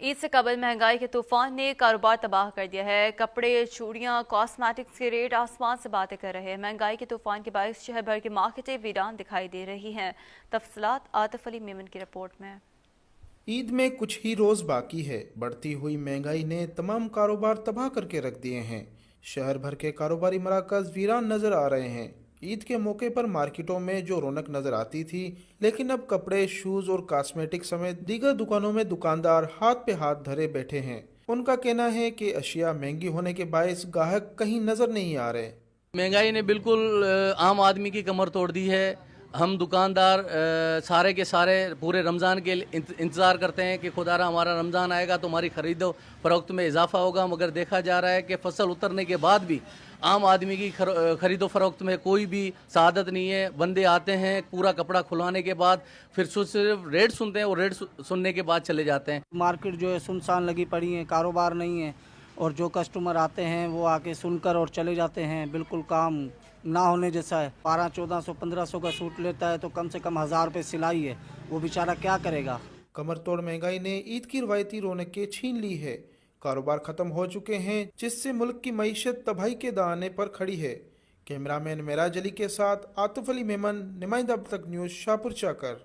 ईद से कबल महंगाई के तूफान ने कारोबार तबाह कर दिया है। कपड़े, चूड़ियां, कॉस्मेटिक्स के रेट आसमान से बातें कर रहे हैं। महंगाई के तूफान के बायस शहर भर की मार्केटें वीरान दिखाई दे रही हैं। तफसीलात आतिफ अली मेमन की रिपोर्ट में। ईद में कुछ ही रोज बाकी है। बढ़ती हुई महंगाई ने तमाम कारोबार तबाह करके रख दिए हैं। शहर भर के कारोबारी मराकज वीरान नजर आ रहे हैं। ईद के मौके पर मार्केटों में जो रौनक नजर आती थी, लेकिन अब कपड़े, शूज और कॉस्मेटिक समेत दीगर दुकानों में दुकानदार हाथ पे हाथ धरे बैठे हैं। उनका कहना है कि अशिया महंगी होने के बायस ग्राहक कहीं नजर नहीं आ रहे। महंगाई ने बिल्कुल आम आदमी की कमर तोड़ दी है। हम दुकानदार सारे के सारे पूरे रमज़ान के इंतज़ार करते हैं कि खुदारा हमारा रमज़ान आएगा तो हमारी ख़रीदो फरोख्त में इजाफा होगा, मगर देखा जा रहा है कि फसल उतरने के बाद भी आम आदमी की खरीदो फरोख्त में कोई भी सआदत नहीं है। बंदे आते हैं पूरा कपड़ा खुलवाने के बाद, फिर सिर्फ रेट सुनते हैं और रेट सुनने के बाद चले जाते हैं। मार्केट जो है सुनसान लगी पड़ी है, कारोबार नहीं है और जो कस्टमर आते हैं वो आके सुनकर और चले जाते हैं। बिल्कुल काम ना होने जैसा है। 1200, 1400, 1500 का सूट लेता है तो कम से कम 1000 रुपये सिलाई है, वो बेचारा क्या करेगा। कमर तोड़ महंगाई ने ईद की रवायती रौनकें छीन ली है। कारोबार खत्म हो चुके हैं, जिससे मुल्क की मईशत तबाही के दाने पर खड़ी है। कैमरामैन मेराज अली के साथ आतिफ अली मेमन, नुमाइंदा अब तक न्यूज़, शाहपुर चाकर।